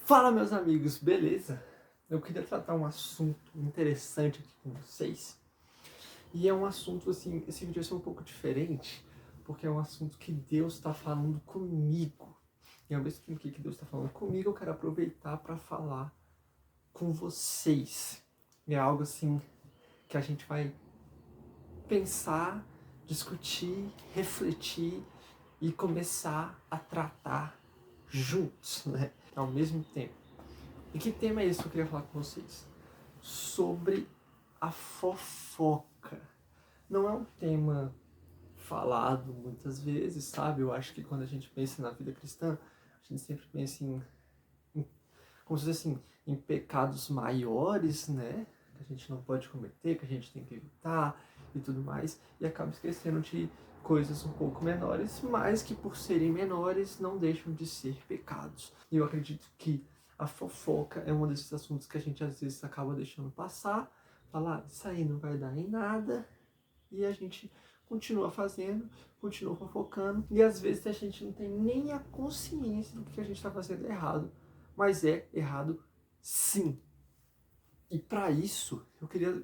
Fala, meus amigos, beleza? Eu queria tratar um assunto interessante aqui com vocês. E é um assunto, assim, esse vídeo vai ser um pouco diferente, porque é um assunto que Deus está falando comigo. E ao mesmo tempo que Deus está falando comigo, eu quero aproveitar para falar com vocês. É algo, assim, que a gente vai pensar, discutir, refletir e começar a tratar juntos, né? Ao mesmo tempo. E que tema é esse que eu queria falar com vocês? Sobre a fofoca. Não é um tema falado muitas vezes, sabe? Eu acho que quando a gente pensa na vida cristã, a gente sempre pensa como se fosse assim, em pecados maiores, né? Que a gente não pode cometer, que a gente tem que evitar e tudo mais, e acaba esquecendo de coisas um pouco menores, mas que por serem menores não deixam de ser pecados. E eu acredito que a fofoca é um desses assuntos que a gente às vezes acaba deixando passar, falar, isso aí não vai dar em nada, e a gente continua fazendo, continua fofocando, e às vezes a gente não tem nem a consciência do que a gente está fazendo errado, mas é errado sim. E para isso,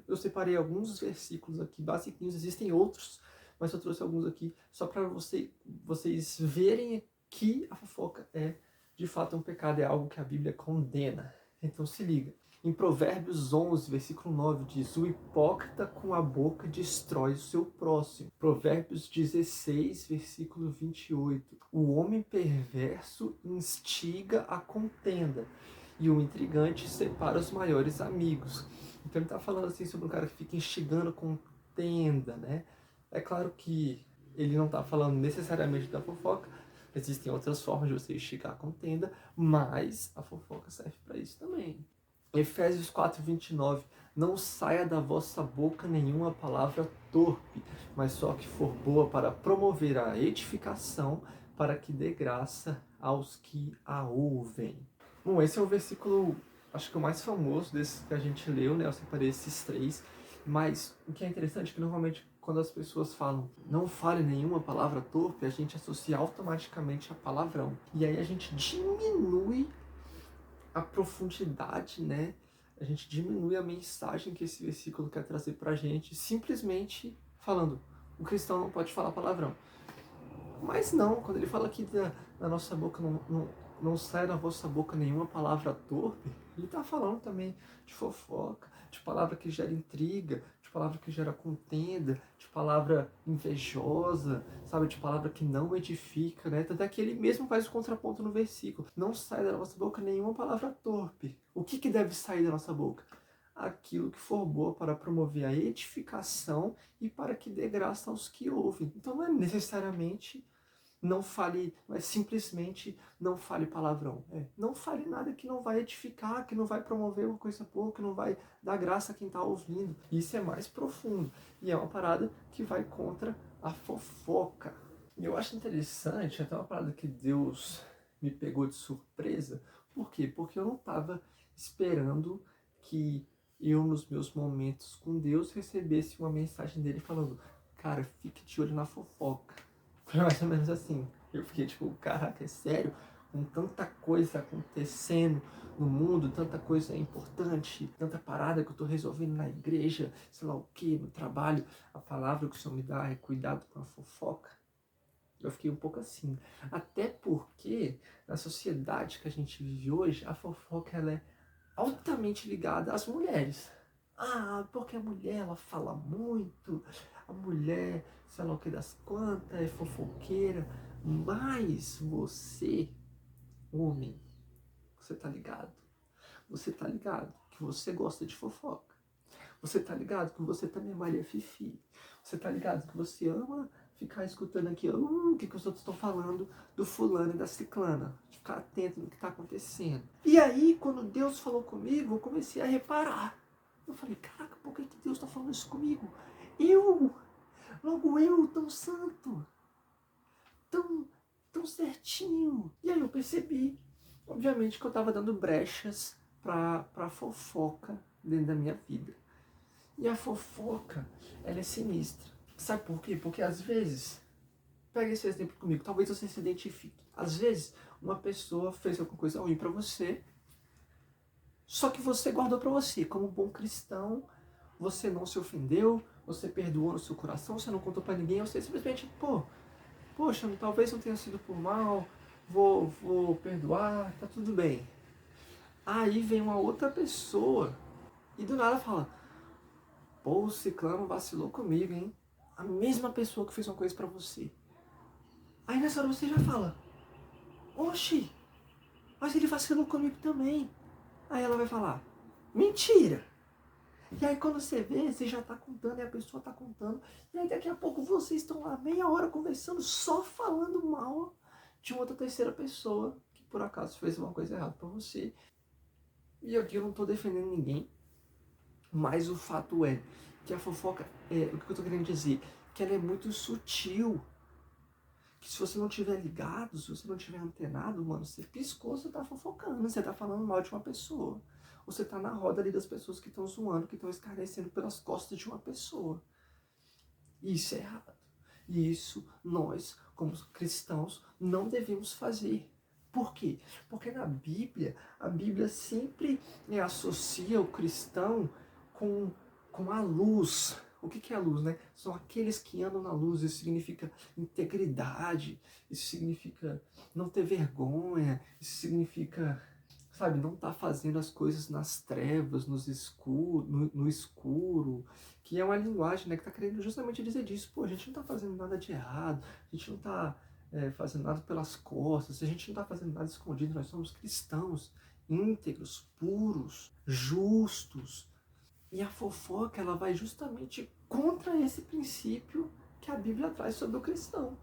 eu separei alguns versículos aqui, basiquinhos, existem outros, mas eu trouxe alguns aqui só para vocês verem que a fofoca é de fato um pecado, é algo que a Bíblia condena. Então se liga. Em Provérbios 11, versículo 9, diz: o hipócrita com a boca destrói o seu próximo. Provérbios 16, versículo 28. O homem perverso instiga a contenda, e o intrigante separa os maiores amigos. Então ele está falando assim sobre um cara que fica instigando contenda, né? É claro que ele não está falando necessariamente da fofoca, existem outras formas de você instigar a contenda, mas a fofoca serve para isso também. Efésios 4:29. Não saia da vossa boca nenhuma palavra torpe, mas só que for boa para promover a edificação, para que dê graça aos que a ouvem. Bom, esse é o versículo, acho que o mais famoso desses que a gente leu, né? Eu separei esses três. Mas o que é interessante é que normalmente quando as pessoas falam não fale nenhuma palavra torpe, a gente associa automaticamente a palavrão. E aí a gente diminui a profundidade, né? A gente diminui a mensagem que esse versículo quer trazer pra gente, simplesmente falando, o cristão não pode falar palavrão. Mas não, quando ele fala aqui da nossa boca, não sai da vossa boca nenhuma palavra torpe, ele está falando também de fofoca, de palavra que gera intriga, de palavra que gera contenda, de palavra invejosa, sabe, de palavra que não edifica, né? Tanto é que ele mesmo faz o contraponto no versículo. Não sai da nossa boca nenhuma palavra torpe. O que deve sair da nossa boca? Aquilo que for boa para promover a edificação e para que dê graça aos que ouvem. Então não é necessariamente não fale, mas simplesmente não fale palavrão. Não fale nada que não vai edificar, que não vai promover uma coisa boa, que não vai dar graça a quem está ouvindo. Isso é mais profundo. E é uma parada que vai contra a fofoca. E eu acho interessante, até uma parada que Deus me pegou de surpresa. Por quê? Porque eu não estava esperando que eu, nos meus momentos com Deus, recebesse uma mensagem dele falando: cara, fique de olho na fofoca. Foi mais ou menos assim. Eu fiquei tipo, caraca, é sério? Com tanta coisa acontecendo no mundo, tanta coisa importante, tanta parada que eu tô resolvendo na igreja, sei lá o que, no trabalho, a palavra que o Senhor me dá é cuidado com a fofoca. Eu fiquei um pouco assim. Até porque, na sociedade que a gente vive hoje, a fofoca ela é altamente ligada às mulheres. Ah, porque a mulher, ela fala muito, a mulher, sei lá o que das quantas, é fofoqueira, mas você, homem, você tá ligado? Você tá ligado que você gosta de fofoca. Você tá ligado que você também é Maria Fifi. Você tá ligado que você ama ficar escutando aqui, o que os outros estão falando do fulano e da ciclana. De ficar atento no que tá acontecendo. E aí, quando Deus falou comigo, eu comecei a reparar. Eu falei, caraca, por que Deus tá falando isso comigo? Logo eu, tão santo, tão certinho. E aí eu percebi, obviamente, que eu tava dando brechas pra fofoca dentro da minha vida. E a fofoca, ela é sinistra. Sabe por quê? Porque às vezes, pega esse exemplo comigo, talvez você se identifique. Às vezes, uma pessoa fez alguma coisa ruim pra você Só que você guardou para você, como um bom cristão, você não se ofendeu, você perdoou no seu coração, você não contou para ninguém, você simplesmente, poxa, talvez não tenha sido por mal, vou perdoar, tá tudo bem. Aí vem uma outra pessoa e do nada fala, pô, o ciclano vacilou comigo, hein? A mesma pessoa que fez uma coisa pra você. Aí nessa hora você já fala, oxi, mas ele vacilou comigo também. Aí ela vai falar, mentira! E aí quando você vê, você já tá contando e a pessoa tá contando. E aí daqui a pouco vocês estão lá meia hora conversando, só falando mal de uma outra terceira pessoa que por acaso fez uma coisa errada pra você. E aqui eu não tô defendendo ninguém, mas o fato é que a fofoca, o que eu tô querendo dizer, que ela é muito sutil. Que se você não tiver ligado, se você não tiver antenado, mano, você piscou, você tá fofocando, você tá falando mal de uma pessoa. Você tá na roda ali das pessoas que estão zoando, que estão escarnecendo pelas costas de uma pessoa. Isso é errado. E isso nós, como cristãos, não devemos fazer. Por quê? Porque na Bíblia, a Bíblia sempre associa o cristão com a luz. O que é a luz, né? São aqueles que andam na luz. Isso significa integridade, isso significa não ter vergonha, isso significa, sabe, não estar fazendo as coisas nas trevas, no escuro, que é uma linguagem, né, que está querendo justamente dizer disso. Pô, a gente não está fazendo nada de errado, a gente não está fazendo nada pelas costas, a gente não está fazendo nada escondido, nós somos cristãos, íntegros, puros, justos. E a fofoca, ela vai justamente contra esse princípio que a Bíblia traz sobre o cristão.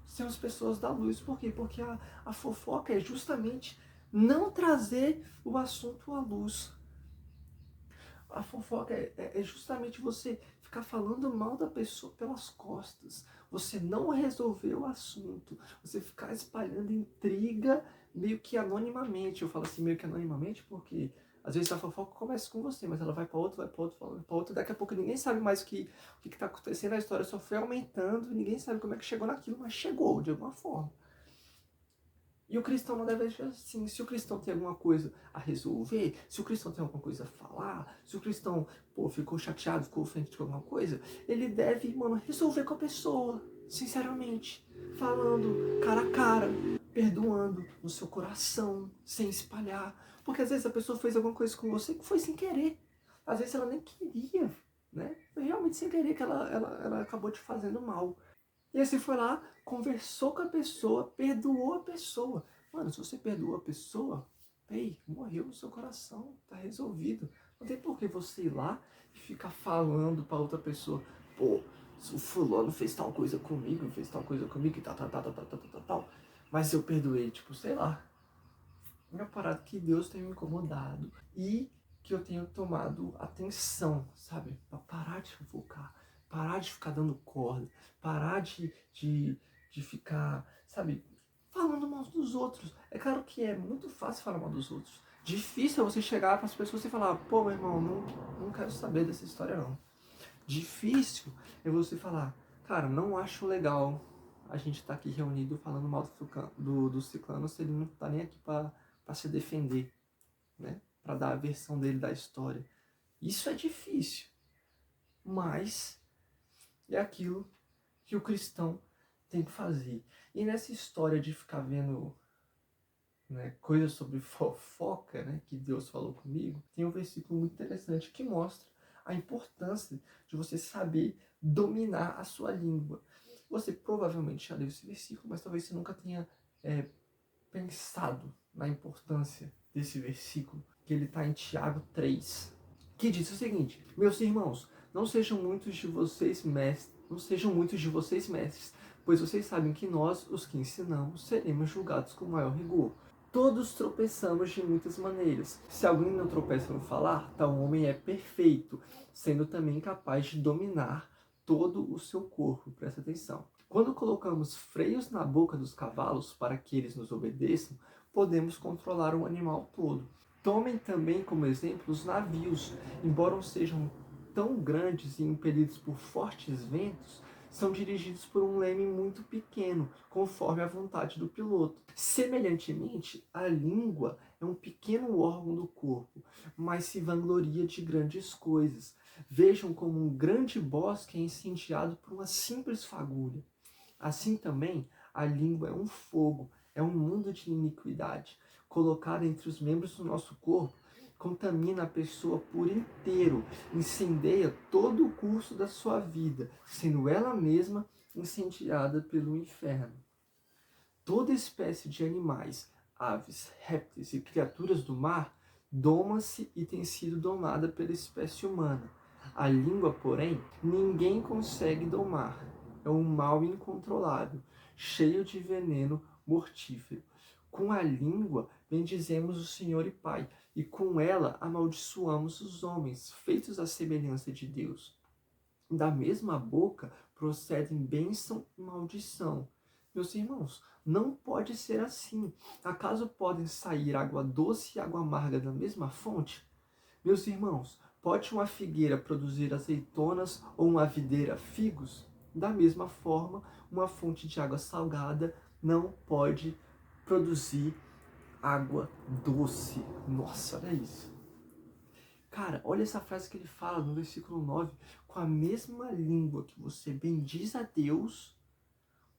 Sermos pessoas da luz. Por quê? Porque a fofoca é justamente não trazer o assunto à luz. A fofoca é justamente você ficar falando mal da pessoa pelas costas. Você não resolver o assunto. Você ficar espalhando intriga meio que anonimamente. Eu falo assim meio que anonimamente porque às vezes a fofoca começa com você, mas ela vai para outro, vai para outro, vai para outro. Daqui a pouco ninguém sabe mais o que está acontecendo. A história só foi aumentando. Ninguém sabe como é que chegou naquilo, mas chegou de alguma forma. E o cristão não deve agir assim. Se o cristão tem alguma coisa a resolver, se o cristão tem alguma coisa a falar, se o cristão, ficou chateado, ficou ofendido com alguma coisa, ele deve, mano, resolver com a pessoa, sinceramente, falando cara a cara, perdoando no seu coração, sem espalhar. Porque às vezes a pessoa fez alguma coisa com você que foi sem querer. Às vezes ela nem queria, né? Foi realmente sem querer que ela acabou te fazendo mal. E aí você foi lá, conversou com a pessoa, perdoou a pessoa. Mano, se você perdoou a pessoa, morreu no seu coração, tá resolvido. Não tem por que você ir lá e ficar falando pra outra pessoa, pô, o fulano fez tal coisa comigo, e tal. Mas eu perdoei, tipo, sei lá. É uma parada que Deus tem me incomodado. E que eu tenho tomado atenção, sabe? Pra parar de fofocar, parar de ficar dando corda, parar de ficar, sabe, falando mal dos outros. É claro que é muito fácil falar mal dos outros. Difícil é você chegar para as pessoas e falar, pô, meu irmão, não quero saber dessa história não. Difícil é você falar, cara, não acho legal a gente tá aqui reunido falando mal do ciclano se ele não tá nem aqui para se defender, né? Para dar a versão dele da história. Isso é difícil, mas é aquilo que o cristão tem que fazer. E nessa história de ficar vendo, né, coisas sobre fofoca, né, que Deus falou comigo, tem um versículo muito interessante que mostra a importância de você saber dominar a sua língua. Você provavelmente já leu esse versículo, mas talvez você nunca tenha pensado na importância desse versículo, que ele está em Tiago 3, que diz o seguinte: meus irmãos, não sejam muitos de vocês mestres, pois vocês sabem que nós, os que ensinamos, seremos julgados com maior rigor. Todos tropeçamos de muitas maneiras. Se alguém não tropeça no falar, tal homem é perfeito, sendo também capaz de dominar todo o seu corpo. Presta atenção. Quando colocamos freios na boca dos cavalos para que eles nos obedeçam, podemos controlar o animal todo. Tomem também como exemplo os navios, embora não sejam tão grandes e impelidos por fortes ventos, são dirigidos por um leme muito pequeno, conforme a vontade do piloto. Semelhantemente, a língua é um pequeno órgão do corpo, mas se vangloria de grandes coisas. Vejam como um grande bosque é incendiado por uma simples fagulha. Assim também, a língua é um fogo, é um mundo de iniquidade. Colocada entre os membros do nosso corpo, contamina a pessoa por inteiro, incendeia todo o curso da sua vida, sendo ela mesma incendiada pelo inferno. Toda espécie de animais, aves, répteis e criaturas do mar doma-se e tem sido domada pela espécie humana. A língua, porém, ninguém consegue domar. É um mal incontrolável, cheio de veneno mortífero. Com a língua bendizemos o Senhor e Pai, e com ela amaldiçoamos os homens, feitos à semelhança de Deus. Da mesma boca procedem bênção e maldição. Meus irmãos, não pode ser assim. Acaso podem sair água doce e água amarga da mesma fonte? Meus irmãos, pode uma figueira produzir azeitonas ou uma videira figos? Da mesma forma, uma fonte de água salgada não pode produzir água doce. Nossa, olha isso. Cara, olha essa frase que ele fala no versículo 9. Com a mesma língua que você bendiz a Deus,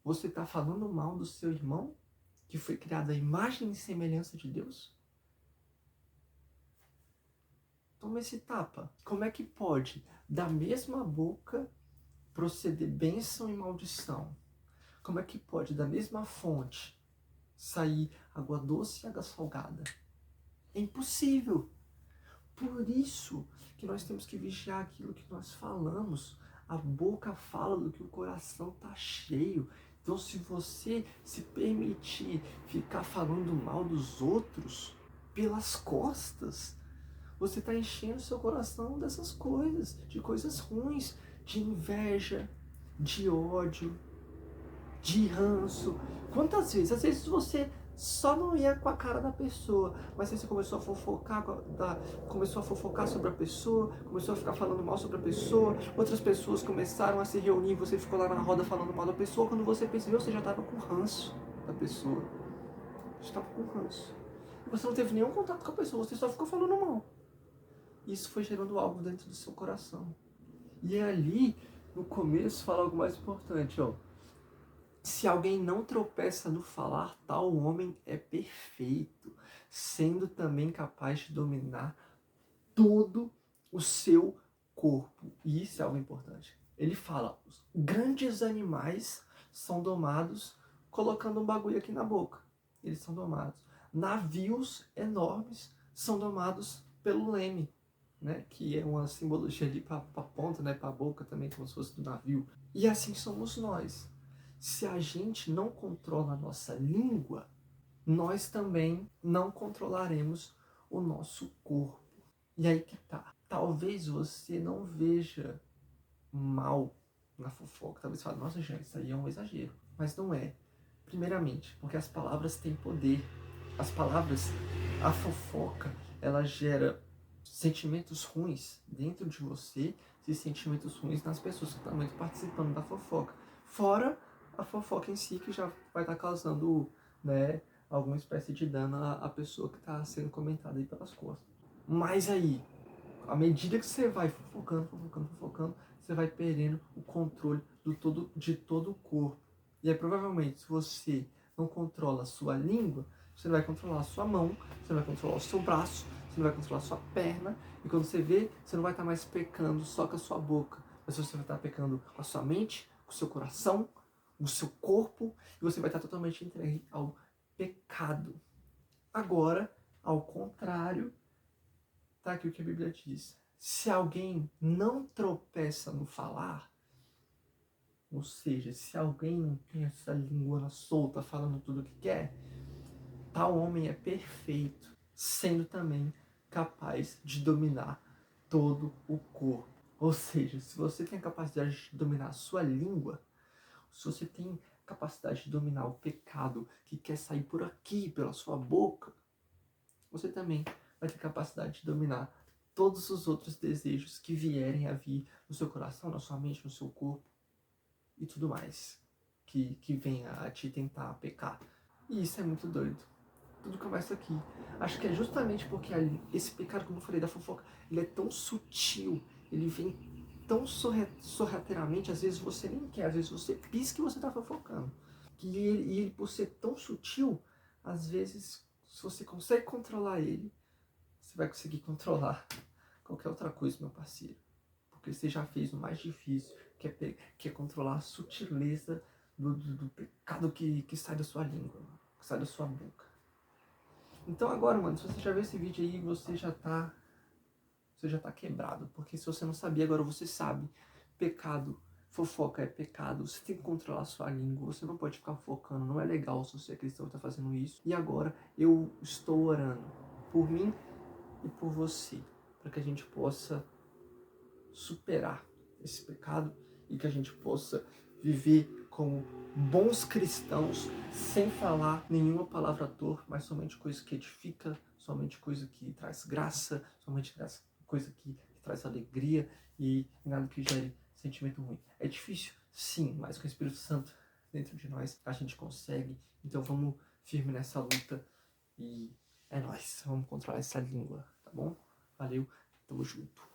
você está falando mal do seu irmão, que foi criado à imagem e semelhança de Deus? Toma esse tapa. Como é que pode, da mesma boca, proceder bênção e maldição? Como é que pode, da mesma fonte, sair água doce e água salgada? É impossível. Por isso que nós temos que vigiar aquilo que nós falamos. A boca fala do que o coração está cheio. Então, se você se permitir ficar falando mal dos outros pelas costas, você está enchendo seu coração dessas coisas, de coisas ruins, de inveja, de ódio, de ranço. Quantas vezes? Às vezes você só não ia com a cara da pessoa, mas aí você começou a fofocar, começou a fofocar sobre a pessoa, começou a ficar falando mal sobre a pessoa, outras pessoas começaram a se reunir, você ficou lá na roda falando mal da pessoa, quando você percebeu, você já estava com ranço da pessoa. Você estava com ranço. E você não teve nenhum contato com a pessoa, você só ficou falando mal. Isso foi gerando algo dentro do seu coração. E ali, no começo, fala algo mais importante, ó. Se alguém não tropeça no falar, tal homem é perfeito, sendo também capaz de dominar todo o seu corpo. E isso é algo importante. Ele fala, os grandes animais são domados colocando um bagulho aqui na boca. Eles são domados. Navios enormes são domados pelo leme, né? Que é uma simbologia ali para a ponta, né? Para a boca também, como se fosse do navio. E assim somos nós. Se a gente não controla a nossa língua, nós também não controlaremos o nosso corpo. E aí que tá. Talvez você não veja mal na fofoca. Talvez você fale, nossa, gente, isso aí é um exagero. Mas não é. Primeiramente, porque as palavras têm poder. As palavras, a fofoca, ela gera sentimentos ruins dentro de você e sentimentos ruins nas pessoas que estão participando da fofoca. Fora a fofoca em si, que já vai estar causando, né, alguma espécie de dano à pessoa que está sendo comentada aí pelas costas. Mas aí, à medida que você vai fofocando, você vai perdendo o controle de todo o corpo. E aí, provavelmente, se você não controla a sua língua, você não vai controlar a sua mão, você não vai controlar o seu braço, você não vai controlar a sua perna. E quando você vê, você não vai estar mais pecando só com a sua boca, mas você vai estar pecando com a sua mente, com o seu coração, o seu corpo, e você vai estar totalmente entregue ao pecado. Agora, ao contrário, tá aqui o que a Bíblia diz. Se alguém não tropeça no falar, ou seja, se alguém não tem essa língua solta falando tudo o que quer, tal homem é perfeito, sendo também capaz de dominar todo o corpo. Ou seja, se você tem a capacidade de dominar a sua língua, se você tem capacidade de dominar o pecado que quer sair por aqui, pela sua boca, você também vai ter capacidade de dominar todos os outros desejos que vierem a vir no seu coração, na sua mente, no seu corpo e tudo mais que venha a te tentar pecar. E isso é muito doido. tudo começa aqui. Acho que é justamente porque esse pecado, como eu falei, da fofoca, ele é tão sutil, ele vem tão sorrateiramente, às vezes você nem quer, às vezes você pisca e você está fofocando. E ele, por ser tão sutil, às vezes, se você consegue controlar ele, você vai conseguir controlar qualquer outra coisa, meu parceiro. Porque você já fez o mais difícil, que é controlar a sutileza do pecado que sai da sua língua, que sai da sua boca. Então agora, mano, se você já viu esse vídeo aí, você já tá quebrado. Porque se você não sabia, agora você sabe. Pecado, fofoca é pecado. Você tem que controlar a sua língua. Você não pode ficar focando. Não é legal se você é cristão e tá fazendo isso. E agora eu estou orando por mim e por você. Para que a gente possa superar esse pecado e que a gente possa viver como bons cristãos, sem falar nenhuma palavra torpe, mas somente coisa que edifica, somente coisa que traz graça, somente coisa que traz alegria e nada que gere sentimento ruim. É difícil? Sim, mas com o Espírito Santo dentro de nós a gente consegue. Então vamos firme nessa luta e é nóis, vamos controlar essa língua, tá bom? Valeu, tamo junto.